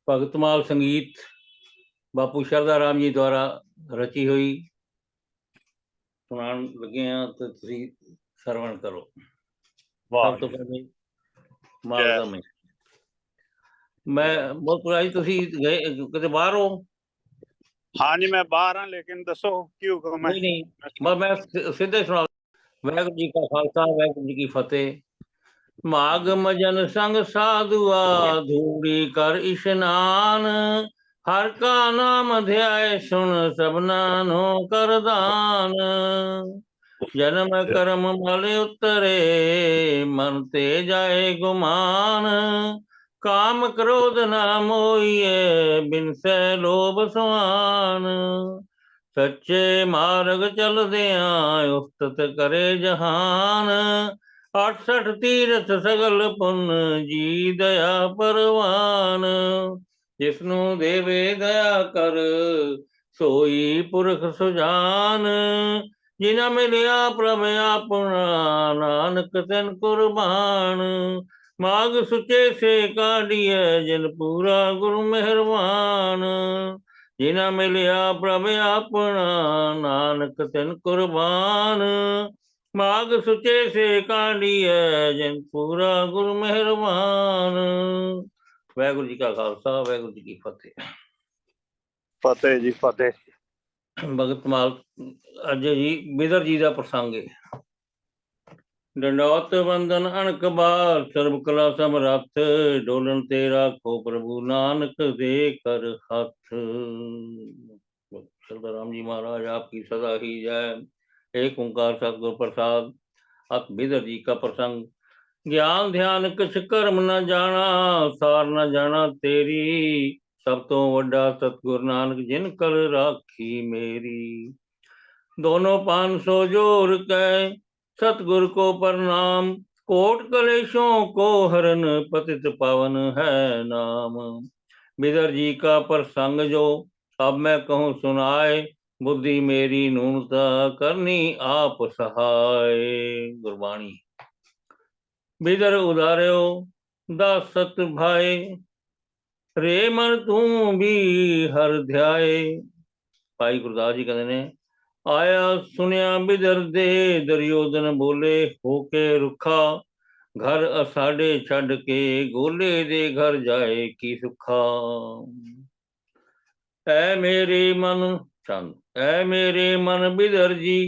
भगतमाल संगीत बापू शरदा राम जी द्वारा रची हुई सुनान लगे हैं तो तुसी सरवण करो। सब तो पहले मालदा में मैं बहुत पुरानी तुसी गए किते बाहर हो? हाँ जी मैं बाहर हाँ, लेकिन दसो क्यों को मैं नहीं मैं सीधे सुना। वाहिगुरू जी का खालसा वाहिगुरू जी की फतेह। माघ मजन संग साधुआ धूड़ी कर इशनान, हर का नाम ध्याय सुन सबना नो कर दान। जन्म कर्म मल उतरे मन ते जाए गुमान, काम क्रोध ना मोहिए बिन से लोभ समान। सच्चे मार्ग चल दिया उस्तत करे जहान, 68 तीरथ सगल पुन जी दया परवान। जिसनु देवे दया कर सोई पुरख सुजान, जिना मिलिया प्रभ अपना नानक तन कुर्बान। माग सुचे से काढ़िए जिन पूरा गुरु मेहरबान, जिना मिलिया प्रभ अपना नानक तन कुर्बान। माग सुचे से काढ़िए जिन पूरा गुरु मेहरबान। वाहिगुरू जी का खालसा वाहिगुरू जी की फतेह। फतेह जी फतेह। भगतमाल अजय जी बिदर जी का प्रसंग है। डंडौत वंदन अणक बार सर्व कला समरथ, डोलन ते राखो प्रभु नानक दे कर हथ। सरदार राम जी महाराज आपकी सदा ही जय। एक ओंकार सतगुर प्रसाद। अत बिदर जी का प्रसंग। ज्ञान ध्यान किछ कर्म न जाना, सार न जाना तेरी, सब तो वड्डा सतगुर नानक जिन कर राखी मेरी। दोनों 500 जोर कै सतगुर को प्रणाम, कोट कलेशों को हरन पतित पावन है नाम। बिदर जी का प्रसंग जो अब मैं कहूँ सुनाए, बुद्धि मेरी न्यूनता करनी आप सहाय। गुरबाणी। बिदर उदार्यो दास सत भाए, रे मन तू भी हर ध्याए। भाई गुरदास जी कहते ने, आया सुनिया बिदर दे दुर्योधन बोले होके रुखा, घर असाडे छड़ के गोले दे घर जाए की सुखा। ऐ मेरे मन चंद, ऐ मेरे मन बिदर जी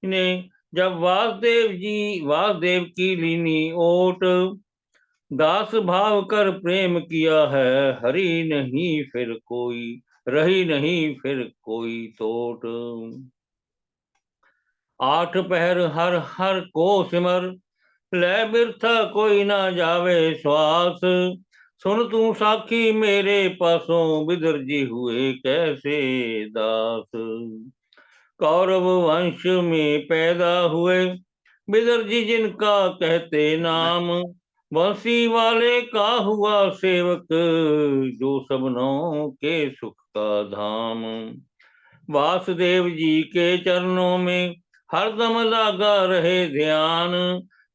ने जब वासुदेव की लीनी ओट, दास भाव कर प्रेम किया है हरि नहीं फिर कोई, रही नहीं फिर कोई तोट। 8 पहर हर हर को सिमर, ले बिरथा कोई ना जावे श्वास। सुन तू साखी मेरे पासों बिदर जी हुए कैसे दास। कौरव वंश में पैदा हुए बिदर जी जिनका कहते नाम, बंसी वाले का हुआ सेवक जो सबनों के सुख का धाम। वासुदेव जी के चरणों में हरदम लागा रहे ध्यान,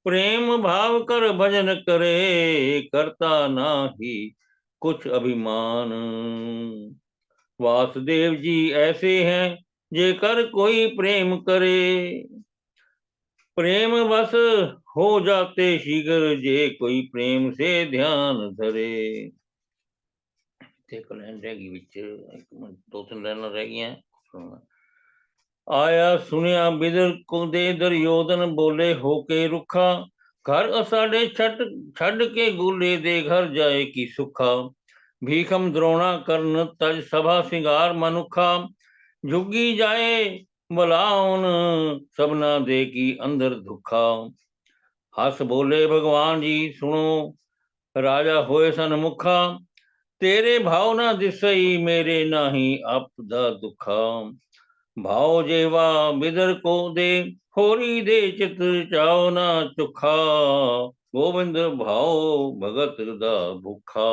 प्रेम भाव कर भजन करे करता नाही कुछ अभिमान। वासुदेव जी ऐसे हैं जे कर कोई प्रेम करे, प्रेम बस हो जाते शीघ्र जे कोई प्रेम से ध्यान धरे। एक लाइन रह गई विच, 2-3 लाइन रह गई। आया सुनिया बिदर को दे दुर्योधन बोले होके रुखा, घर असाडे छड़ के गुले दे घर जाए की सुखा। भीखम द्रोणा कर्ण तज सभा सिंगार मनुखा, झुगी जाए बलाउन सबना दे की अंदर दुखा। हस बोले भगवान जी सुनो राजा होए सनमुखा, तेरे भाव ना दिसई मेरे नाही आपदा दुखा। भाव जेवा बिदर को दे होरी दे चित चाओ ना चुखा, गोविंद भाव भगत दा भूखा।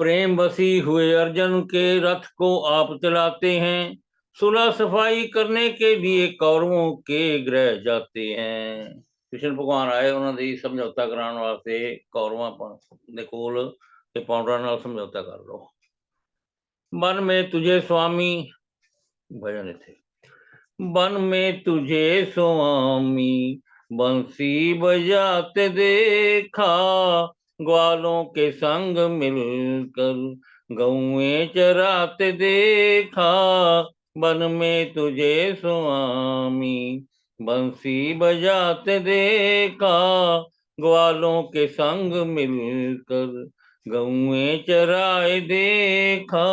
प्रेम बसी हुए अर्जुन के रथ को आप चलाते हैं, सुलह सफाई करने के लिए कौरवों के गृह जाते हैं। कृष्ण भगवान आए उन्होंने दी समझौता कराने वास्ते कौरवां दे कोल ते पाउंडरां नाल समझौता कर लो। मन में तुझे स्वामी भजन इत्थे बन में तुझे स्वामी बंसी बजाते देखा ग्वालों के संग मिलकर गौएं चराते देखा बन में तुझे स्वामी बंसी बजाते देखा ग्वालों के संग मिलकर गौएं चराए देखा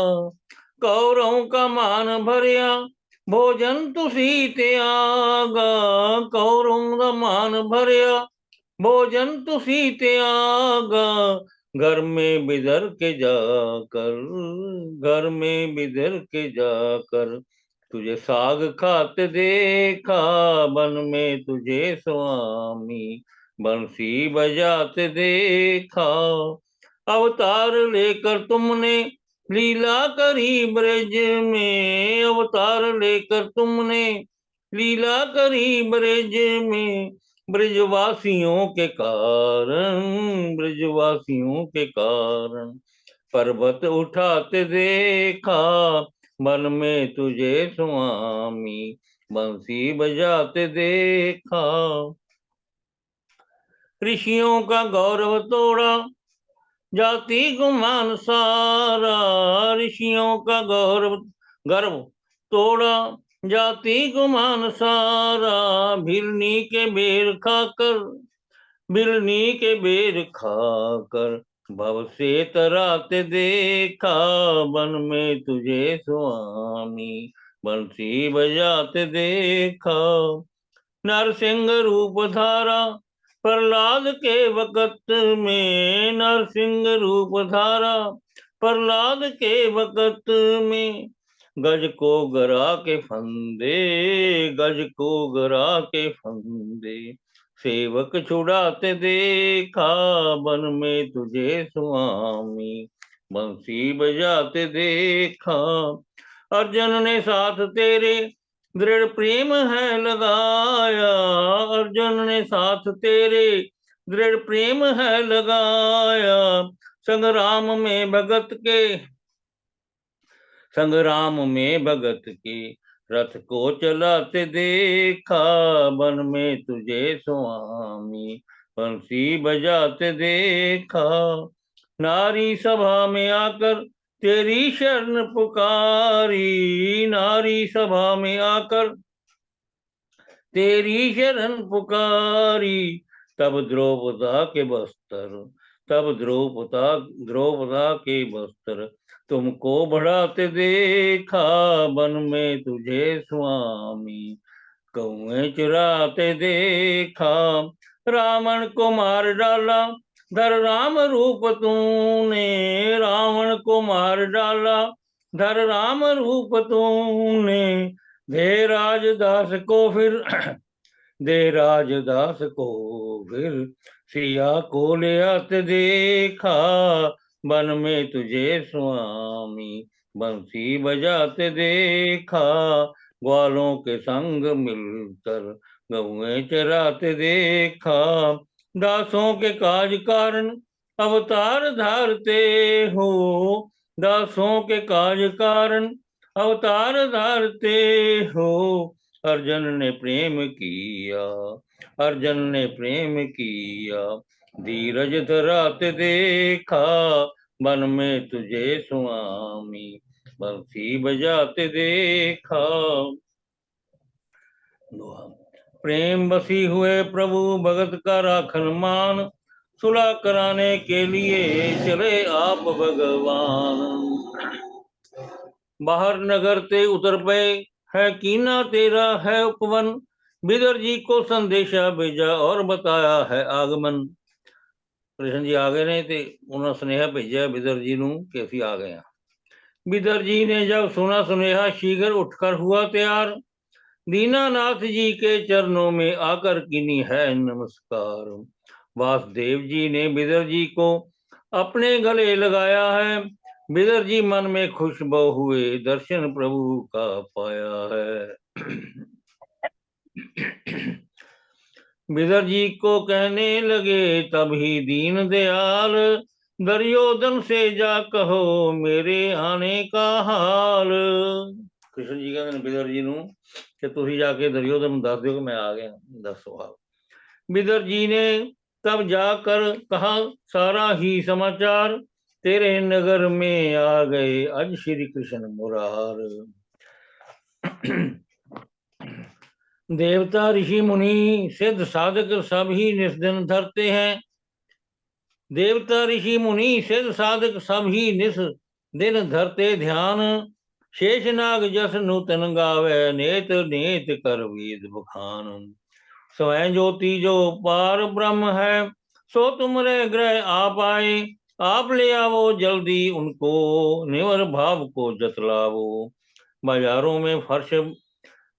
कौरों का मान भरिया भोजन तुसी ते आगा कौरों दा मान भरिया भोजन तुसी ते आगा घर में बिधर के जाकर घर में बिधर के जाकर तुझे साग खाते देखा बन में तुझे स्वामी बंसी बजाते देखा अवतार लेकर तुमने लीला करी ब्रज में अवतार लेकर तुमने लीला करी ब्रज में ब्रजवासियों के कारण ब्रजवासियों के कारण पर्वत उठाते देखा मन में तुझे स्वामी बंसी बजाते देखा ऋषियों का गौरव तोड़ा जाति गुमान सारा ऋषियों का गर्व तोड़ा जाति गुमान सारा भिलनी के बेर खाकर भिलनी के बेर खाकर भव से तराते देखा बन में तुझे स्वामी बंसी बजाते देखा नरसिंह रूप धारा प्रहलाद के वक़्त में नरसिंह रूप धारा प्रहलाद के वक़्त में गज को गरा के फंदे गज को गरा के फंदे सेवक छुड़ाते देखा बन में तुझे स्वामी बंसी बजाते देखा अर्जुन ने साथ तेरे दृढ़ प्रेम है लगाया अर्जुन ने साथ तेरे दृढ़ प्रेम है लगाया संग्राम में भगत के रथ को चलाते देखा बन में तुझे स्वामी बंसी बजाते देखा नारी सभा में आकर तेरी शरण पुकारी नारी सभा में आकर तेरी शरण पुकारी तब द्रौपदा के बस्तर तुमको बढ़ाते देखा बन में तुझे स्वामी गौएं चुराते देखा रावण को मार डाला धर राम रूप तूने रावण को मार डाला धर राम रूप तूने दे राजदास को फिर सिया को ले आते देखा बन में तुझे स्वामी बंसी बजाते देखा ग्वालों के संग मिलकर गौएं चराते देखा दासों के काज कारण अवतार धारते हो दासों के काज कारण अवतार धारते हो अर्जुन ने प्रेम किया धीरज धराते देखा बन में तुझे स्वामी बंसी बजाते देखा प्रेम बसी हुए प्रभु भगत का राखन मान सुलह कराने के लिए चले आप भगवान बाहर नगर ते उतर पे है कीना तेरा है उपवन बिदर जी को संदेशा भेजा और बताया है आगमन कृष्ण जी आ गए ने ते उन्होंने स्नेहा भेजा बिदर जी नू कि असीं आ गए हैं। बिदर जी ने जब सुना सुनेहा शीघ्र उठकर हुआ तैयार दीनानाथ जी के चरणों में आकर किनी है नमस्कार वासुदेव जी ने बिदर जी को अपने गले लगाया है बिदर जी मन में खुश हुए दर्शन प्रभु का पाया है विदर जी को कहने लगे तभी दीन दयाल, दुर्योधन से जा कहो मेरे आने का हाल। कृष्ण जी कहते ने विदर जी ਨੂੰ ਕਿ ਤੁਸੀਂ ਜਾ ਕੇ ਦੁਰਯੋਧਨ ਨੂੰ ਦੱਸ ਦਿਓ ਕਿ ਮੈਂ ਆ ਗਿਆ। ਦੱਸੋ ਆਪ। विदर जी ने तब जाकर कहा सारा ही समाचार, तेरे नगर में आ गए आज श्री कृष्ण मुरार। देवता ऋषि मुनि सिद्ध साधक सब ही निस दिन धरते हैं। देवता ऋषि मुनि सिद्ध साधक सब ही निस दिन धरते ध्यान। शेषनाग जस नूतन गावे नेत नेत कर वेद बखान। स्वयं ज्योति जो पार ब्रह्म है सो तुमरे ग्रह आप आए। आप ले आवो जल्दी उनको निवर भाव को जतलावो। बाजारों में फर्श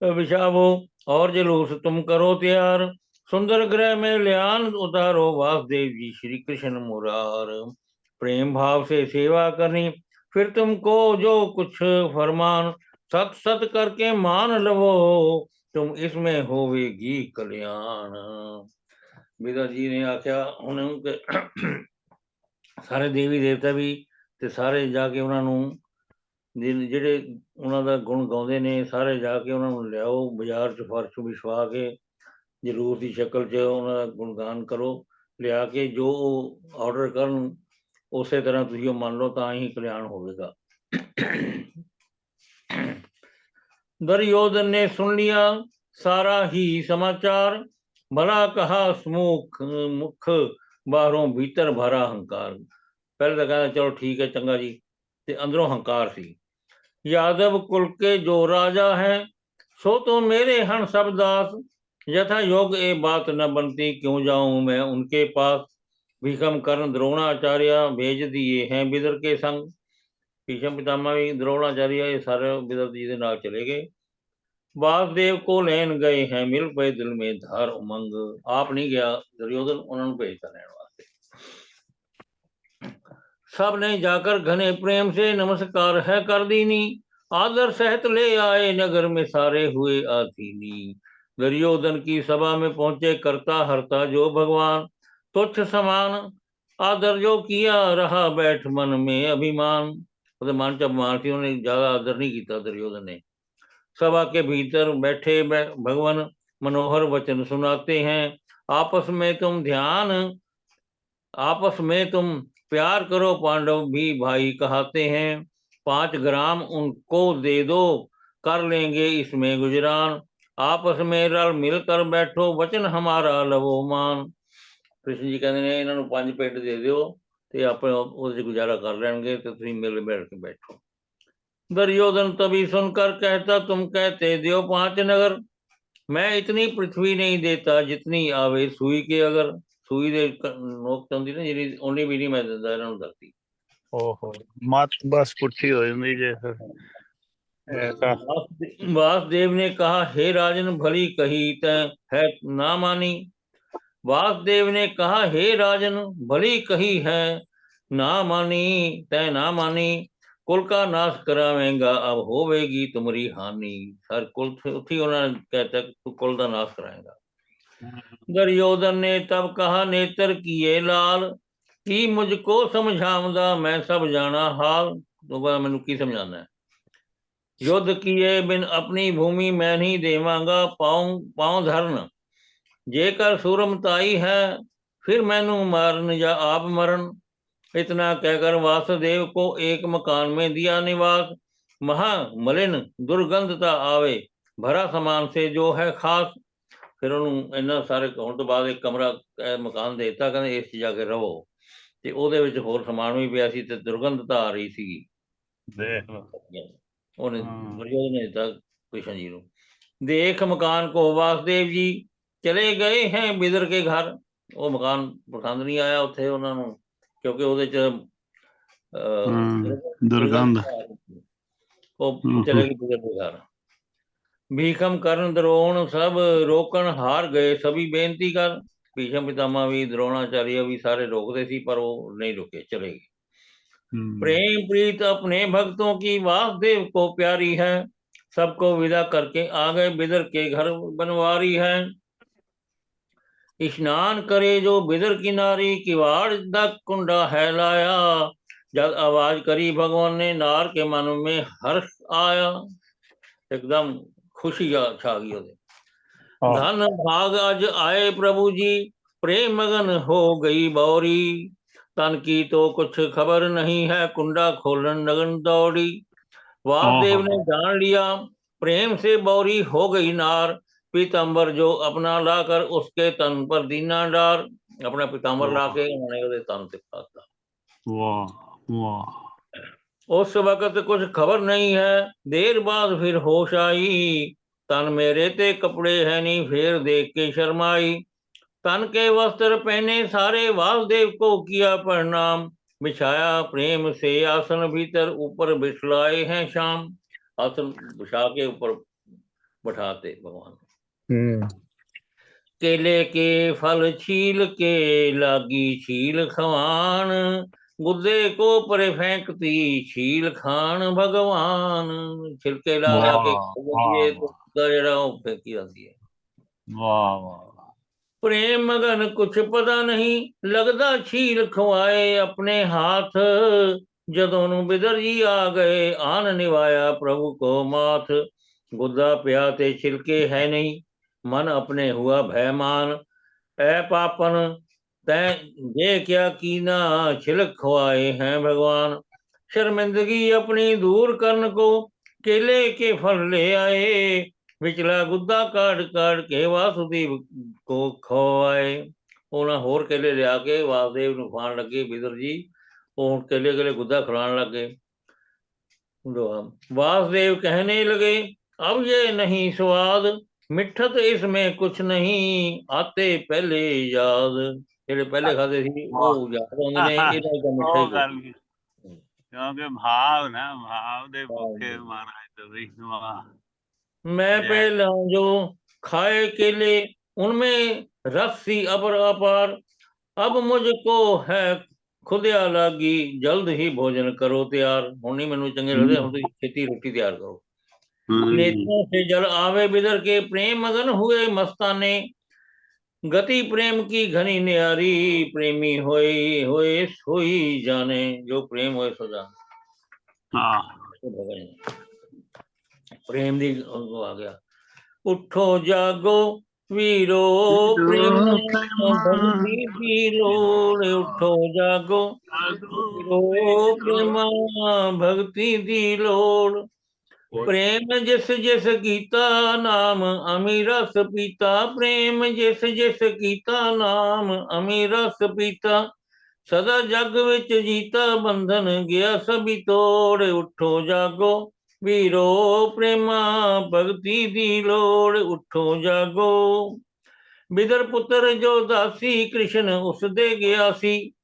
बिछावो और जुलूस तुम करो तैयार। सुंदर ग्रह में लियान उतारो वासुदेव जी श्री कृष्ण मुरार। प्रेम भाव से सेवा करनी फिर तुमको जो कुछ फरमान, सत सत करके मान लवो तुम इसमें होवेगी कल्याण। विदा जी ने आख्या ਉਹਨੂੰ ਕਿ ਸਾਰੇ ਦੇਵੀ ਦੇਵਤਾ ਵੀ ਤੇ ਸਾਰੇ ਜਾ ਕੇ ਉਹਨਾਂ ਨੂੰ ਜਿਹੜੇ ਉਹਨਾਂ ਦਾ ਗੁਣ ਗਾਉਂਦੇ ਨੇ ਸਾਰੇ ਜਾ ਕੇ ਉਹਨਾਂ ਨੂੰ ਲਿਆਓ ਬਾਜ਼ਾਰ 'ਚ ਫਰਸ਼ ਵਿਛਵਾ ਕੇ ਜਲੂਸ ਦੀ ਸ਼ਕਲ 'ਚ ਉਹਨਾਂ ਦਾ ਗੁਣਗਾਨ ਕਰੋ। ਲਿਆ ਕੇ ਜੋ ਉਹ ਆਰਡਰ ਕਰਨ ਉਸੇ ਤਰ੍ਹਾਂ ਤੁਸੀਂ ਉਹ ਮੰਨ ਲਓ ਤਾਂ ਹੀ ਕਲਿਆਣ ਹੋਵੇਗਾ। दुर्योधन ने सुन लिया सारा ही समाचार, भला कहा समूख मुख बाहरों भीतर भरा हंकार। पहले तो कहना चलो ठीक है चंगा जी, ते अंदरों हंकार सी। यादव कुल के जो राजा है सो तो मेरे हन सब दास। यथा योग ए बात न बनती क्यों जाऊं मैं उनके पास। भीषम कर्ण द्रोणाचार्य भेज दिए हैं विदर के संग। भीषम पितामह भी द्रोणाचार्य ये सारे विदर जी के नाल चले गए। वासुदेव को लेन गए हैं मिल पे दिल में धार उमंग। आप नहीं गया दुर्योधन उन्होंने भेजता लेने वास्ते। सब ने जाकर घने प्रेम से नमस्कार है कर दीनी। आदर सहित ले आए नगर में सारे हुए आधीनी। दुर्योधन की सभा में पहुंचे करता हरता जो भगवान। तुच्छ समान आदर जो किया रहा बैठ मन में अभिमान। मन च अभिमान थी उन्हें ज्यादा आदर नहीं किया दुर्योधन ने। सभा के भीतर बैठे भगवान मनोहर वचन सुनाते हैं। आपस में तुम प्यार करो पांडव भी भाई कहते हैं। 5 ग्राम उनको दे दो कर लेंगे इसमें गुजरान। आपस में रल मिलकर बैठो वचन हमारा लवो मान। कृष्ण जी कहते हैं इन्होंने 5 पिंड दे दो ते अपने उससे गुजारा कर लेंगे तो तुम मिल बैठ के बैठो। दुर्योधन तभी सुनकर कहता तुम कहते दो 5 नगर। मैं इतनी पृथ्वी नहीं देता जितनी आवे सूई के अगर। सूई दे नोक चंदी ना जी उन्नी भी नहीं मैं दिंदा इन्हां नूं धरती। ओहो मत बस पुट्ठी हो जाती जे फिर ऐसा। वासुदेव ने कहा हे राजन भली कही तै है ना मानी। वासुदेव ने कहा हे राजन भली कही है ना मानी तै ना मानी। कुल का नाश करावेगा अब होवेगी तुम्हारी हानि। सर कुल उठी उन्होंने कहता तू कुल का नाश कराएगा। दुर्योधन ने तब कहा नेत्र किए लाल, की मुझको समझावदा मैं सब जाना हाल। तो मैनू की समझाना है। युद्ध किए बिन अपनी भूमि मैं नहीं देवांगा पाँव पाँव धरन। जेकर सुरमताई है फिर मैनू मारन या आप मरन। इतना कहकर वासुदेव को एक मकान में दिया निवास। महा मलिन दुर्गंधता आवे भरा समान से जो है खास। फिर उन्होंने इन्ना सारे होने तो बाद एक कमरा मकान देता कहते इस जाके रहो ਤੇ ਉਹਦੇ ਵਿੱਚ ਹੋਰ ਸਮਾਨ ਵੀ ਪਿਆ ਸੀ ਤੇ ਦੁਰਗੰਧਤਾ ਆ ਰਹੀ ਸੀਗੀ। देख लो ਉਹਨੇ ਦੁਰਯੋਧਨ ਨੇ ਦਿੱਤਾ ਕ੍ਰਿਸ਼ਨ ਜੀ ਨੂੰ। देख मकान को वासुदेव जी चले गए हैं बिदर के घर। ਉਹ ਮਕਾਨ ਪਸੰਦ ਨਹੀਂ ਆਇਆ ਉੱਥੇ ਉਹਨਾਂ ਨੂੰ ਕਿਉਂਕਿ ਉਹਦੇ ਚ दुर्गंध ਉਹ ਚਲੇ ਗਏ ਬਿਦਰ ਦੇ ਘਰ। भीषम कर्ण द्रोण सब रोकन हार गए सभी बेनती कर। भीषम पितामह भी द्रोणाचार्य भी सारे रोकते सी पर वो नहीं रुके चले गए। प्रेम प्रीत अपने भक्तों की वासुदेव को प्यारी है। सबको विदा करके आ गए बिदर के घर बनवारी है। स्नान करे जो बिदर की नारी, किवाड़ दा कुंडा है लाया। जब आवाज करी भगवान ने, नार के मन में हर्ष आया। एकदम खुशी छा गई ਉਹਦੇ। हाँ धन भाग अज आए प्रभु जी, प्रेम मगन हो गई बौरी। तन की तो कुछ खबर नहीं है, कुंडा खोलन लगन दौड़ी। हाँ वासुदेव ने हाँ जान लिया, प्रेम से बौरी हो गई नार। पीताम्बर जो अपना लाकर उसके तन पर दीना डार। अपना पीताम्बर वाह लाके उन्होंने ਉਹਦੇ तन ਤੇ ਪਾਤਾ। वाह वाह उस वक्त कुछ खबर नहीं है, देर बाद फिर होश आई। तन मेरे ते कपड़े है नहीं, फिर देख के शर्माई। तन के वस्त्र पहने सारे, वासुदेव को किया प्रणाम। बिछाया प्रेम से आसन भीतर, ऊपर बिछलाए हैं शाम। आसन बिछा के ऊपर बैठाते भगवान। हम्म केले के फल छील के लागी छील खवान। गुद्दे को परे फेंकती छील खान भगवान। छिलके ला ला के वाह खा वाह जाती है, तो गुद्दा जेड़ा वो फेंकी जाती है। वाह वाह प्रेम मगन कुछ पता नहीं, लगदा छील खवाए अपने हाथ। ਜਦੋਂ ਨੂੰ ਬਿਦਰ ਜੀ ਆ ਗਏ, ਆਨ ਨਿਵਾਇਆ ਪ੍ਰਭु को माथ। गुद्दा पिया ते छिलके है नहीं, मन अपने हुआ भयमान। ऐ पापन तै ये क्या कीना, छिलक खवाए हैं भगवान। शर्मिंदगी अपनी दूर करन को, केले के फल ले आए। ਵਿਚਲਾ ਗੁੱਦਾ ਕਾੜ ਕਾੜ ਕੇ ਵਾਸੁਦੇਵ ਕੋ ਖਵਾਏ। ਉਹਨਾਂ ਹੋਰ ਕੇਲੇ ਲਿਆ ਕੇ ਵਾਸੁਦੇਵ ਨੂੰ ਖਾਣ ਲੱਗੇ ਬਿਦਰ ਜੀ। ਉਹ केले केले गुद्दा खिलाने लग गए। वासुदेव कहने लगे, अब ये नहीं स्वाद, मिठत इसमें कुछ नहीं, आते पहले याद। ਜਿਹੜੇ ਪਹਿਲੇ ਖਾਦੇ ਸੀ ਉਹ ਯਾਦ ਆਉਂਦੇ ਨੇ, ਇਹਦਾ ਤਾਂ ਮਿੱਠਾ ਹੀ ਉਹ ਕੋਈ ਗੱਲ ਨੀ। ਕਿਉਂਕਿ ਭਾਵ ਨਾ ਭਾਵ ਦੇ ਭੁੱਖੇ ਨਹੀਂ। ਮਹਾਰਾਜ ਤੁਸੀਂ ਵਾਹ मैं ਜੈ पहला जो खाए केले, उनमें रस सी अबर अपार। अब मुझको है खुदिया लागी, जल्द ही भोजन करो तैयार। ਹੁਣ ਨਹੀਂ ਮੈਨੂੰ ਚੰਗੇ ਲੱਗਦੇ, ਹੁਣ ਤੁਸੀਂ ਛੇਤੀ ਰੋਟੀ ਤਿਆਰ ਕਰੋ। नेत्रों से जल आवे बिदर के, प्रेम मगन हुए मस्ताने। गति प्रेम की घनी न्यारी, प्रेमी होए होए सोई जाने। जो प्रेम होए सो जाने। ਹਾਂ प्रेम दी आ गया। उठो जागो वीरो, प्रेम भक्ति की लोड़। उठो जागो वीरो, प्रेम भक्ति दी लोड़। प्रेम जिस जिस कीता नाम, अमीरस पीता। प्रेम जिस जिस कीता नाम, अमीरस पीता। सदा जग विच जीता, बंधन गया सभी तोड़। उठो जागो वीरो, प्रेमा भगती दी लोड़। उठो जागो। बिदर पुत्र जो दासी, कृष्ण उस दे गया सी।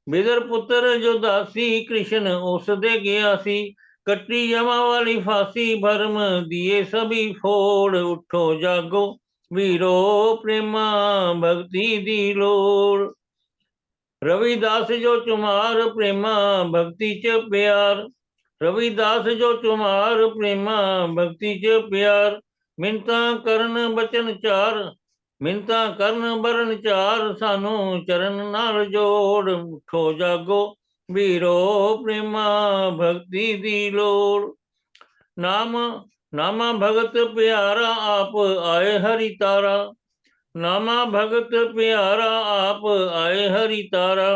बिदर पुत्र जो दासी, कृष्ण उस दे गया सी। कट्टी जमा वाली फांसी, भरम दिए सभी फोड़। उठो जागो वीरो, प्रेमा भक्ति दी लोड़। रविदास जो चुमार, प्रेमा भक्ति च प्यार। रविदास जो चुमार, प्रेमा भक्ति च प्यार। मिन्नतां करन बचन चार, मिन्नतां करन बरन चार। सानू चरण नाल जोड़। उठो जागो वीरो, प्रेमा भक्ति दी लोड़। नाम नामा भगत प्यारा, आप आए हरि तारा। नामा भगत प्यारा, आप आए हरि तारा।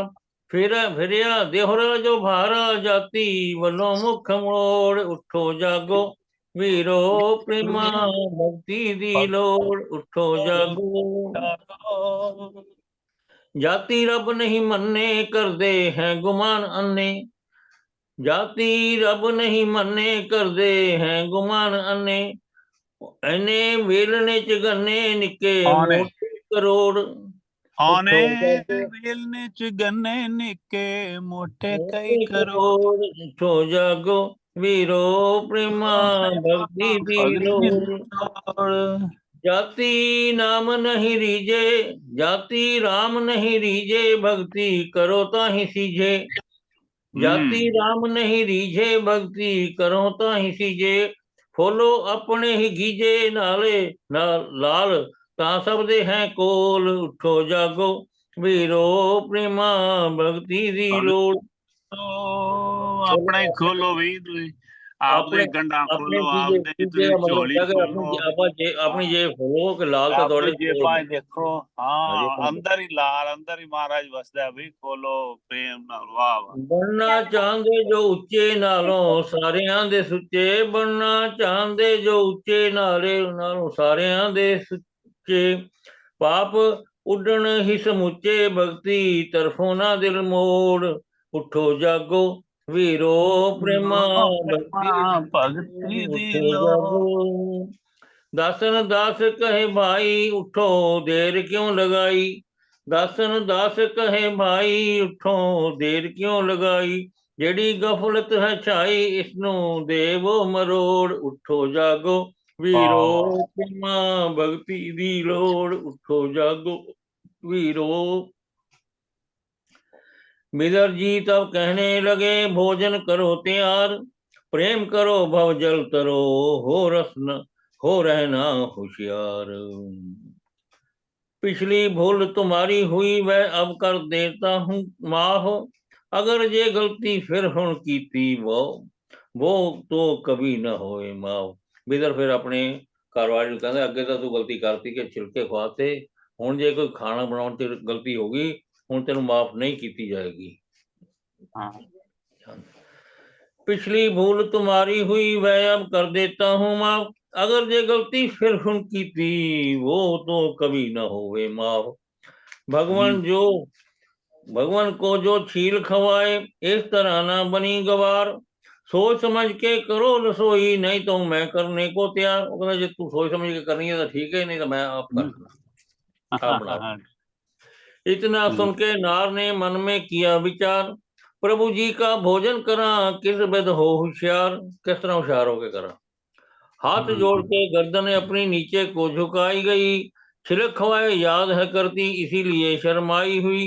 फिरिया देहरा जो भारा, जाति वलों मुख मोड़। उठो जागो वीरो, प्रेमा भक्ति दी लोड़। उठो जागो। जाति रब नहीं मन्ने, करदे हैं गुमान अन्ने। जाति रब नहीं मन्ने, करदे हैं गुमान अन्ने। एने वेलने च गन्ने, निके ਆਨੇ मोटे करोड़। ਆਨੇ उठो जागो ਵੇਲਨੇ ਚ ਗੰਨੇ ਨਿੱਕੇ ਮੋਟੇ ਕਈ मोटे ਕਰੋੜ करोड़। उठो जागो वीरो, प्रेमा भक्ति दी लोड़। ਲੋੜ जाति नाम नहीं रीजे, जाति राम नहीं रीजे। भक्ति करो ताहि सीजे। जाति राम नहीं रीझे, भक्ति करो ताहि सीजे। फूलो अपने ही गीजे, नाले लाल ता सब दे हैं कोल, उठो जागो वीरो, प्रेमा भगती दी लोड़। अपने खोलो भी तुसी, अपने आपदी गंढा अपने खोलो, चीजे आपदी चीजे तुसी का मतलब झोली होता है कि खोलो, अपनी जेब खोलो कि लाल तो आपदी दौड़े जेबा कोल में। देखो। हाँ, ये हाँ, तो अंदर ही लाल, अंदर ही महाराज बसदा भी, खोलो प्रेम नाल। वाह वाह। बनना चाहते जो उच्चे नालों सारियां दे सुच्चे, बनना चाहते जो उच्चे नालों सारियां दे सुच्चे, पाप उडन ही समूचे भक्ति तरफों ना दिल मोड़, उठो जागो वीरो, प्रेमा भक्ति भगती दी उठो लो। जागो। दासन दास कहे भाई उठो देर क्यों लगाई, दासन दास कहे भाई उठो देर क्यों लगाई, जेड़ी गफलत है छाई इसनू देवो मरोड़, उठो जागो वीरो, वाह वाह। प्रेमा भगती दी लोड़, उठो जागो वीरो। मिदर जी तब कहने लगे भोजन करो तैयार, प्रेम करो भव जल तरो, हो रस हो रहना होशियार। पिछली भूल तुम्हारी हुई वह अब कर देता हूँ माफ, अगर ये गलती फिर हुण कीती वो तो कभी ना होए माफ। बिदर फिर अपने कारवारी ਨੂੰ ਕਹਿੰਦਾ ਅੱਗੇ ਤਾਂ ਤੂੰ ਗਲਤੀ ਕਰਤੀ ਕਿ ਛਿਲਕੇ ਖਵਾਤੇ, ਹੁਣ ਜੇ ਕੋਈ ਖਾਣਾ ਬਣਾਉਣ ਤੇ ਗਲਤੀ ਹੋ ਗਈ ਹੁਣ ਤੈਨੂੰ ਮਾਫ ਨਹੀਂ ਕੀਤੀ ਜਾਏਗੀ। हाँ। पिछली भूल तुम्हारी हुई वह अब कर देता हूँ माफ, अगर ये गलती फिर उनकी थी वो तो कभी न होवे माफ। भगवान जो भगवान को जो छील खवाए इस तरह ना बनी गवार, सोच समझ के करो रसोई नहीं तो मैं करने को तैयार। वो कहता, जे तू सोच समझ के करनी है तो ठीक है, नहीं तो मैं आप कर देना, आप बना। इतना सुन के नार ने मन में किया विचार, प्रभु जी का भोजन करा किस विध हो होशियार, किस तरह होशियार होके करा। हाथ जोड़ के गर्दन अपनी नीचे को झुकाई गई, छिलक खवाए याद है करती इसीलिए शर्माई हुई।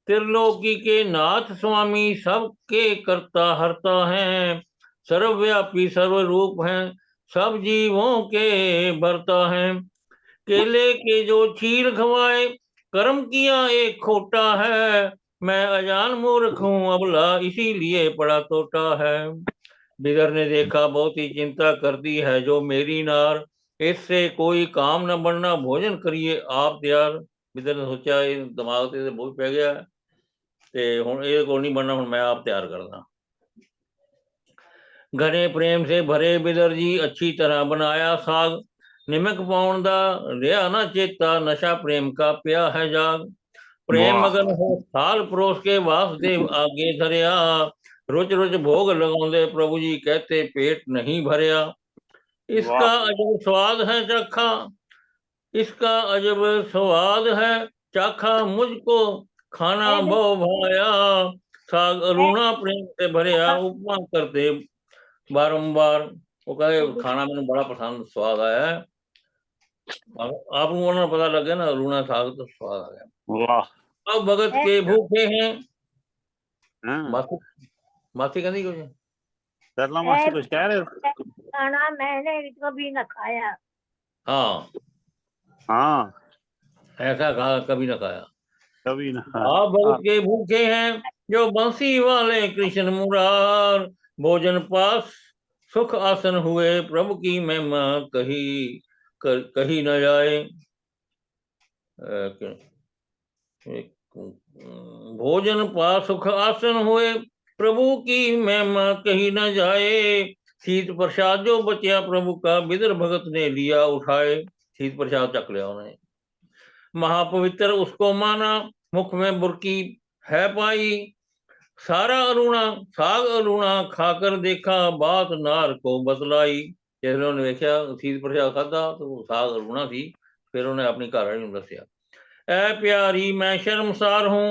त्रिलोकी के नाथ स्वामी सबके करता हरता है, सर्वव्यापी सर्वरूप है सब जीवों के भरता है। केले के जो छील खवाए कर्म किया एक खोटा है, मैं अजान मूर्ख हूँ अबला इसीलिए पड़ा तोटा है। बिदर ने देखा बहुत ही चिंता करती है जो मेरी नार, इससे कोई काम न बनना भोजन करिए आप तैयार। बिदर ने सोचा ਇਹ ਦਿਮਾਗ ਤੇ ਬੋਝ ਪੈ ਗਿਆ ਤੇ ਹੁਣ ਇਹਦੇ ਕੋਲ ਨਹੀਂ ਬਣਨਾ, ਹੁਣ ਮੈਂ ਆਪ ਤਿਆਰ ਕਰਦਾ। घने प्रेम से भरे बिदर जी अच्छी तरह बनाया साग, निमक पाउन दा रिया ना चेता नशा प्रेम का पिया है जाग। प्रेम मगन हो थाल परोस के वासुदेव आगे धरिया, रुच रुच भोग लगाਉਂਦੇ प्रभु जी कहते पेट नहीं भरिया। इसका अजब स्वाद है चखा, इसका अजब स्वाद है चाखा, मुझको खाना बहु भाया, साग अरुणा प्रेम से भरिया उपमा करते बारंबार। वो कहे खाना मैंने बड़ा पसंद स्वाद आया है, आप लोगों ने पता लग गया ना अरुणा साग तो स्वाद आ गया। वाह। अब भगत के भूखे हैं, हाँ। मासी मासी कहती कुछ सरला मासी कुछ कह रहे हो? खाना मैंने कभी न खाया। हाँ हाँ, ऐसा कहा कभी ना खाया। कभी ना। आप भगत के भूखे हैं जो बंसी वाले कृष्ण मुरार, भोजन पास सुख आसन हुए प्रभु की महिमा कही न जाए। भोजन पास सुख आसन हुए प्रभु की महिमा कही न जाए, शीत प्रसाद जो बचा प्रभु का बिदर भगत ने लिया उठाए। शीत प्रसाद चक लिया उन्हें, महापवित्र उसको माना, मुख में बुरकी है पाई, सारा अरुणा साग अरुणा खाकर देखा बात नार को बतलाई। जैसे उन्होंने देखा शीत प्रसाद खाधा तो साग अरुणा थी, फिर उन्हें अपनी घरवाली ने दसिया, ऐ प्यारी मैं शर्मसार हूँ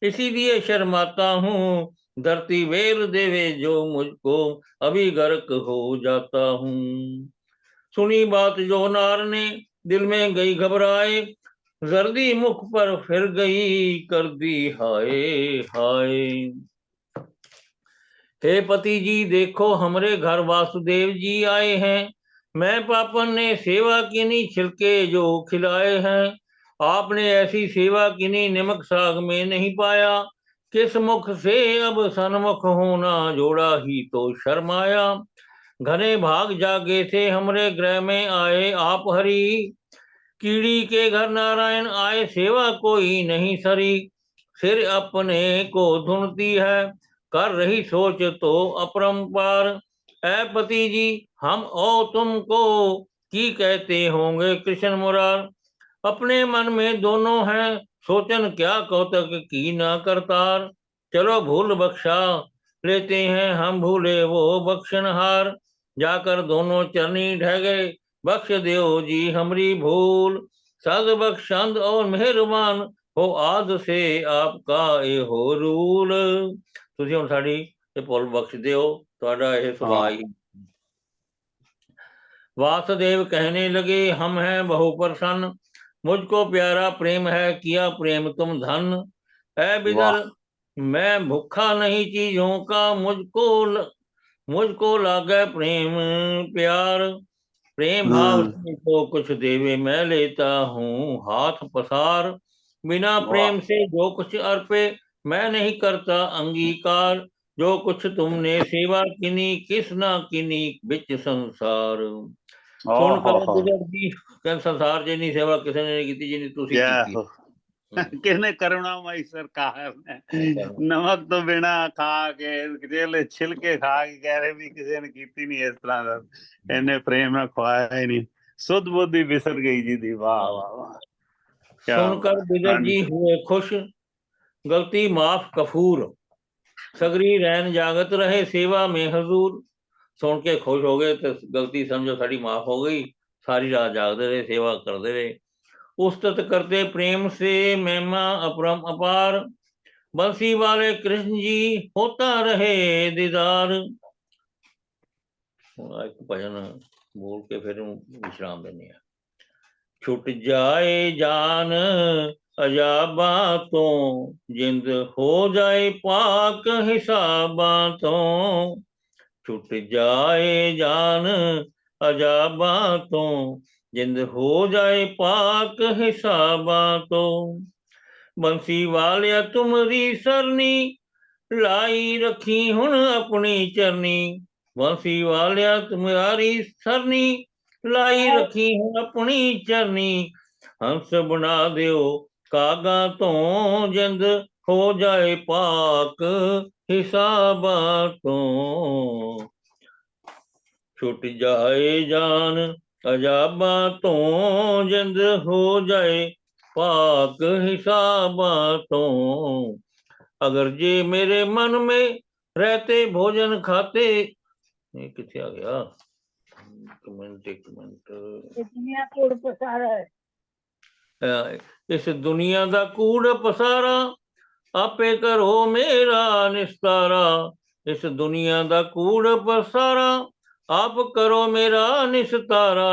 इसीलिए शर्माता हूँ, धरती वेल देवे जो मुझको अभी गर्क हो जाता हूँ। सुनी बात जो नार ने दिल में गई घबराए, जर्दी मुख पर फिर गई कर दी हाय हाय। हे पति जी देखो हमरे घर वासुदेव जी आए हैं, मैं पापन ने सेवा कीनी छिलके जो खिलाए हैं, आपने ऐसी सेवा कीनी निमक साग में नहीं पाया। किस मुख से अब सन्मुख होना, जोड़ा ही तो शर्माया। घने भाग जागे थे हमरे गृह में आए आप हरि, कीड़ी के घर नारायण आए सेवा कोई नहीं सरी। सिर अपने को धुनती है, कर रही सोच तो अपरंपार। ऐ पति जी हम और तुमको की कहते होंगे कृष्ण मुरार। अपने मन में दोनों हैं, सोचन क्या कौतक की ना करतार। चलो भूल बख्शा लेते हैं हम, भूले वो बख्शनहार। जाकर दोनों चरनी ढह गए, बख्श देओ जी हमरी भूल। सद बख्शंद और मेहरबान हो, आद से आपका ये हो रूल। ਤੁਸੀਂ ਹੁਣ ਸਾਡੀ ਇਹ ਭੁੱਲ ਬਖਸ਼ ਦਿਓ, ਤੁਹਾਡਾ ਇਹ ਸੁਭਾਅ ਹੀ। वासुदेव कहने लगे हम हैं बहु प्रसन्न, मुझको प्यारा प्रेम है किया प्रेम तुम धन। ऐ बिदर मैं भूखा नहीं चीजों का, मुझको लागे प्रेम प्यार। प्रेम भाव से तो कुछ देवे मैं लेता हूँ हाथ पसार। बिना प्रेम से जो कुछ अर्पे मैं नहीं करता अंगीकार। जो कुछ तुमने सेवा किनी किस ना किनी बिच संसार। सुन कर बिदर जी कहते संसार जिन्नी सेवा किसी ने नहीं की जिन्नी तुसी की। किसने करुणामय सरकार ने नमक तो बिना खा के जेले छिलके खा के कह रहे भी किसी ने कीती नहीं इस तरह का, इन्हें प्रेम ना खुआया ही नहीं, सुध बुद्धि बिसर गई जी दी। वाह वाह वाह। सुनकर बिदर जी हुए खुश, गलती माफ कफूर। सगरी रैन जागत रहे सेवा में हजूर। सुन के खुश हो गए तो गलती समझो साड़ी माफ हो गई, सारी रात जागते रहे सेवा करते रहे। उस्तत करते प्रेम से महिमा अपरम अपार। बंसी वाले कृष्ण जी होता रहे दीदार। एक भजन बोल के फिर विश्राम देने। छुट जाए जान अजाबा तो, जिंद हो जाए पाक हिसाबा तो। छुट जाए जान अजाबा तो, जिंद हो जाए पाक हिसाबा तो। बंसी वालिया तुमरी सरनी, लाई रखी हुन अपनी चरनी। बंसी वालिया तुम्हारी सरनी, लाई रखी हुन अपनी चरनी। हंस बना दियो कागा तो, जिंद हो जाए पाक हिसाबा तो। छुट जाए जान अजाबा तो, जिंद हो जाए पाक हिसाबा तो। अगर जे मेरे मन में रहते भोजन खाते, ये किथे आ गया एक मिनट। दुनिया कूड़ पसारा है, इस दुनिया दा कूड़ पसारा, आपे करो मेरा निस्तारा। इस दुनिया दा कूड़ पसारा, आप करो मेरा निस्तारा।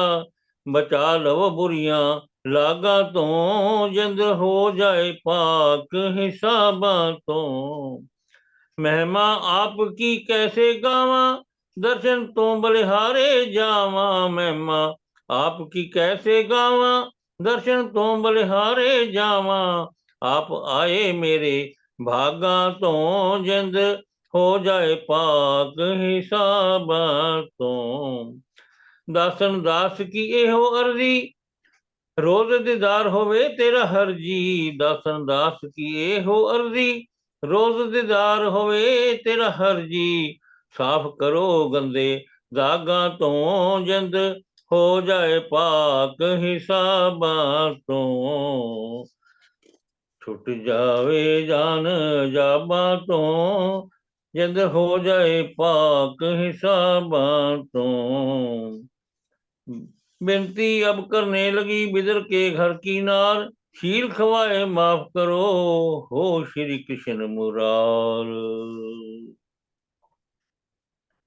बचा लो बुरियां लागा तो, जिंद हो जाए पाक हिसाबा तो। महिमा आपकी कैसे गावा, दर्शन तो बलिहारे जावा। महिमा आपकी कैसे गावा, दर्शन तो बलिहारे जावा। आप आए मेरे भागा तो, जिंद हो जाए पाक हिसाबा तो। दासन दास की एहो अर्जी, रोज दीदार होवे तेरा हर जी। दासन दास की एहो अर्जी, रोज दीदार होवे तेरा हर जी। साफ करो गंदे दागा तो, जिंद हो जाए पाक हिसाबा तो। छुट जावे जान जाबा तो, जिंद हो जाए पाक हिसाबा तो। बेनती अब करने लगी बिदर के घर की नार। शील खवाए माफ करो हो श्री कृष्ण मुरार।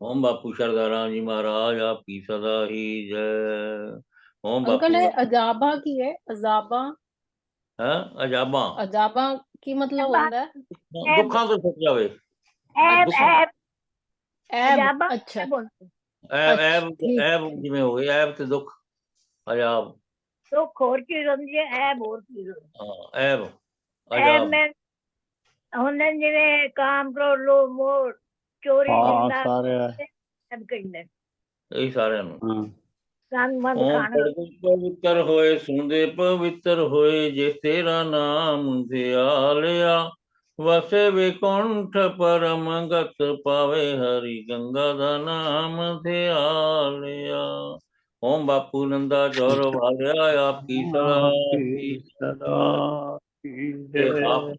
ओम बापू शारदाराम जी महाराज आपकी सदा ही जय। ओम अंकल बापू है अजाबा की है अजाबा है अजाबा अजाबा की मतलब होता है दुखा तो छुट जावे ऐब दुखा ऐब ऐब। अजाबा अच्छा क्या बोलते हैं? ਐਬ अच्छा ਐਬ ठीक ਐਬ ਜਿਵੇਂ ਹੋ ਗਏ ਐਬ ਤੇ ਦੁੱਖ ਅਜਾਬ। ਦੁੱਖ ਹੋਰ ਚੀਜ਼ ਹੁੰਦੀ ਹੈ, ਐਬ ਹੋਰ ਚੀਜ਼ ਹੁੰਦੀ ਹਾਂ ਐਬ ਹੈ। ਐਬ ਅਜਾਬ। ਮੈਂ ਹੁੰਦੇ ਨੇ ਜਿਵੇਂ ਕਾਮ, ਕ੍ਰੋਧ, ਲੋਭ, ਮੋਹ, ਚੋਰੀ, ਹਾਂ ਨਿੰਦਾ, ਸਾਰੇ ਐਬ ਕਹਿੰਦੇ ਨੇ। ਇਹੀ ਸਾਰਿਆਂ ਨੂੰ। ਹਾਂ ਗੰਦ ਮੰਦ ਓਮ ਖਾਣਾ। ਪੜਦੇ ਪਵਿੱਤਰ ਹੋਏ, ਸੁਣਦੇ ਪਵਿੱਤਰ ਹੋਏ, ਜੇ ਤੇਰਾ ਨਾਮ ਧਿਆਲਿਆ, ਵਸੇ ਵਿਕੁੰਠ ਪਰਮ ਗਤ ਪਾਵੇ, ਹਰੀ ਗੰਗਾ ਦਾ ਨਾਮ ਧਿਆਲਿਆ। ਓਮ ਬਾਪੂ ਨੰਦਾ ਜੋਰ ਵਾਲਿਆ, ਆਪ ਕੀ ਸਦਾ ਕੀ ਸਦਾ ਤੇ ਆਪ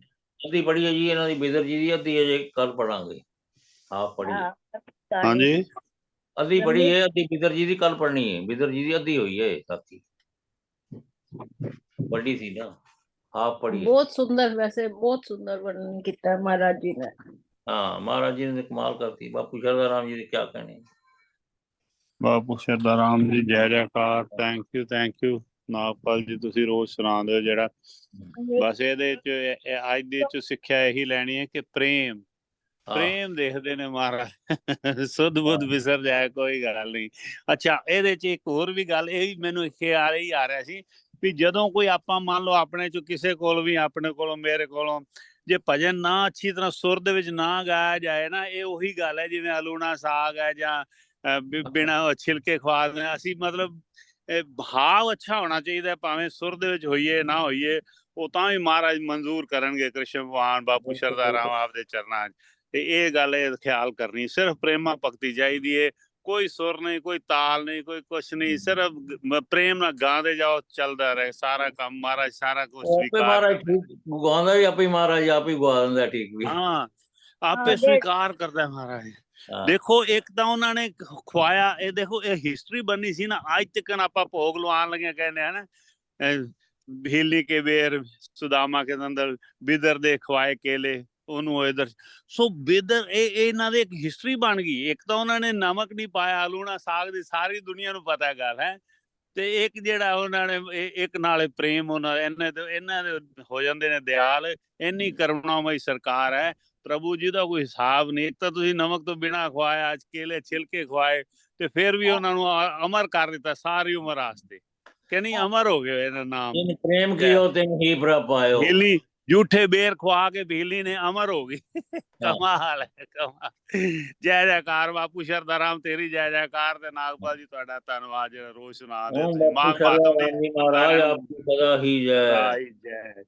ਅੱਧੀ ਪੜ੍ਹੀ ਹੈ ਜੀ ਇਹਨਾਂ ਦੀ, ਬਿਦਰ ਜੀ ਦੀ ਅੱਧੀ ਅਜੇ ਕੱਲ ਪੜਾਂਗੇ। ਆਪ ਪੜ੍ਹੀ ਹੈ, ਹਾਂਜੀ ਅੱਧੀ ਪੜ੍ਹੀ ਹੈ, ਅੱਧੀ ਬਿਦਰ ਜੀ ਦੀ ਕੱਲ ਪੜ੍ਹਨੀ ਹੈ। ਬਿਦਰ ਜੀ ਦੀ ਅੱਧੀ ਹੋਈ ਹੈ ਸਾਥੀ, ਵੱਡੀ ਸੀ ना। आप पढ़िए। बहुत सुंदर, वैसे बहुत सुंदर वर्णन किया है महाराज जी ने। हाँ महाराज जी ने कमाल करती। बापू शारदा राम जी ने क्या कहने। ਬਾਪੂ ਸ਼ਰਦਾ ਰਾਮ ਜੀ ਜੈ ਜੈਕਾਰ। ਥੈਂਕ ਯੂ ਨਾਗਪਾਲ ਜੀ, ਤੁਸੀਂ ਰੋਜ਼ ਸੁਣਾਉਂਦੇ ਹੋ ਜਿਹੜਾ। ਬਸ ਇਹਦੇ ਚ ਅੱਜ ਦੇ ਚ ਸਿੱਖਿਆ ਇਹੀ ਲੈਣੀ ਹੈ ਕਿ ਪ੍ਰੇਮ ਪ੍ਰੇਮ ਦੇਖਦੇ ਨੇ ਮਹਾਰਾਜ, ਸੁੱਧ ਬੁੱਧ ਵਿਸਰ ਜਾਏ ਕੋਈ ਗੱਲ ਨਹੀਂ। ਅੱਛਾ ਇਹਦੇ ਚ ਇੱਕ ਹੋਰ ਵੀ ਗੱਲ ਇਹ ਮੈਨੂੰ ਖਿਆਲ ਹੀ ਆ ਰਿਹਾ ਸੀ ਵੀ ਜਦੋਂ ਕੋਈ ਆਪਾਂ ਮੰਨ ਲਓ ਆਪਣੇ ਚੋਂ ਕਿਸੇ ਕੋਲ ਵੀ, ਆਪਣੇ ਕੋਲੋਂ ਮੇਰੇ ਕੋਲੋਂ ਜੇ ਭਜਨ ਨਾ ਅੱਛੀ ਤਰ੍ਹਾਂ ਸੁਰ ਦੇ ਵਿੱਚ ਨਾ ਗਾਇਆ ਜਾਏ ਨਾ, ਇਹ ਉਹੀ ਗੱਲ ਹੈ ਜਿਵੇਂ ਅਲੂਣਾ ਸਾਗ ਹੈ ਜਾਂ ਬਿਨਾਂ ਛਿਲਕੇ ਖਵਾ ਦੇਣਾ। ਅਸੀਂ ਮਤਲਬ ਭਾਵ ਅੱਛਾ ਹੋਣਾ ਚਾਹੀਦਾ, ਭਾਵੇਂ ਸੁਰ ਦੇ ਵਿੱਚ ਹੋਈਏ ਨਾ ਹੋਈਏ, ਉਹ ਤਾਂ ਵੀ ਮਹਾਰਾਜ ਮਨਜ਼ੂਰ ਕਰਨਗੇ। ਕ੍ਰਿਸ਼ਨ ਭਗਵਾਨ ਬਾਪੂ ਸ਼ਰਦਾ ਰਾਮ ਆਪਦੇ ਚਰਨਾਂ 'ਚ। ਤੇ ਇਹ ਗੱਲ ਇਹ ਖਿਆਲ ਕਰਨੀ, ਸਿਰਫ ਪ੍ਰੇਮਾ ਭਗਤੀ ਚਾਹੀਦੀ ਹੈ। ਕੋਈ ਸੁਰ ਨਹੀਂ, ਕੋਈ ਤਾਲ ਨਹੀਂ, ਕੋਈ ਕੁਛ ਨਹੀਂ, ਸਿਰਫ ਪ੍ਰੇਮ ਨਾਲ ਗਾਉਂਦੇ ਜਾਓ, ਚੱਲਦਾ ਰਹੇ ਸਾਰਾ ਕੰਮ। ਮਹਾਰਾਜ ਸਾਰਾ ਕੁਝ ਆਪੇ ਸਵੀਕਾਰ ਮਹਾਰਾਜ ਕਰਦਾ। ਠੀਕ ਗਵਾਉਂਦਾ ਵੀ, ਆਪੇ ਮਹਾਰਾਜ ਆਪ ਹੀ ਗਵਾ ਦਿੰਦਾ ਠੀਕ ਵੀ। ਹਾਂ ਆਪੇ ਸਵੀਕਾਰ ਕਰਦਾ ਮਹਾਰਾਜ। ਦੇਖੋ ਇੱਕ ਤਾਂ ਉਹਨਾਂ ਨੇ ਖਵਾਇਆ, ਇਹ ਦੇਖੋ ਇਹ ਹਿਸਟਰੀ ਬਣੀ ਸੀ ਨਾ। ਅੱਜ ਤੱਕ ਆਪਾਂ ਭੋਗ ਲਵਾਉਣ ਲੱਗਿਆ ਕਹਿੰਦੇ ਹਨ ਹੀਲੀ ਕੇ ਬੇਰ ਸੁਦਾਮਾ ਕੇ ਅੰਦਰ ਬਿਦਰ ਦੇ ਖਵਾਏ ਕੇਲੇ, ਉਹਨੂੰ ਇਧਰ। ਸੋ ਬਿਦਰ ਇਹ ਇਹਨਾਂ ਦੀ ਇੱਕ ਹਿਸਟਰੀ ਬਣ ਗਈ। ਇੱਕ ਤਾਂ ਉਹਨਾਂ ਨੇ ਨਮਕ ਨਹੀਂ ਪਾਇਆ, ਲੂਣਾ ਸਾਗ ਦੀ ਸਾਰੀ ਦੁਨੀਆ ਨੂੰ ਪਤਾ ਗੱਲ ਹੈ। ਤੇ ਇੱਕ ਜਿਹੜਾ ਉਹਨਾਂ ਨੇ ਇੱਕ ਨਾਲੇ ਪ੍ਰੇਮ, ਉਹਨਾਂ ਇਹਨਾਂ ਦੇ ਹੋ ਜਾਂਦੇ ਨੇ ਦਿਆਲ। ਇੰਨੀ ਕਰੁਣਾਮਈ ਸਰਕਾਰ ਹੈ ਪ੍ਰਭੂ ਜੀ ਦਾ ਕੋਈ ਹਿਸਾਬ ਨਹੀਂ। ਇੱਕ ਤਾਂ ਤੁਸੀਂ ਨਮਕ ਤੋਂ ਬਿਨਾਂ ਖਵਾਇਆ, ਅੱਜ ਕੇਲੇ ਛਿਲਕੇ ਖਵਾਏ, ਤੇ ਫਿਰ ਵੀ ਉਹਨਾਂ ਨੂੰ ਅਮਰ ਕਰ ਦਿੱਤਾ ਸਾਰੀ ਉਮਰ ਵਾਸਤੇ। ਕਿ ਨਹੀਂ ਅਮਰ ਹੋ ਗਏ ਇਹਨਾਂ ਨਾਮ। ਜਿਨ ਪ੍ਰੇਮ ਕੀਓ ਤਿਨ ਹੀ ਪ੍ਰਭ ਪਾਇਓ। ਹੀਲੀ ਝੂਠੇ ਬੇਰ ਖਵਾ ਕੇ ਹੀਲੀ ਨੇ ਅਮਰ ਹੋ ਗਈ। ਕਮਾਲ ਹੈ, ਕਮਾਲ। ਜੈ ਜੈਕਾਰ ਬਾਪੂ ਸ਼ਰਦਾ ਰਾਮ, ਤੇਰੀ ਜੈ ਜੈਕਾਰ। ਤੇ ਨਾਗਪਾਲ ਜੀ ਤੁਹਾਡਾ ਧੰਨਵਾਦ ਜਿਹੜਾ ਰੋਜ਼ ਸੁਣਾ ਦਿਓ ओम ਤੁਸੀਂ। बापू ਮਾਘ शर्मा ਮਾਤਮ ਦੀ राम जी महाराज ਸਾਰਿਆਂ ਨੂੰ आपकी सदा ही जय। ਜੈ।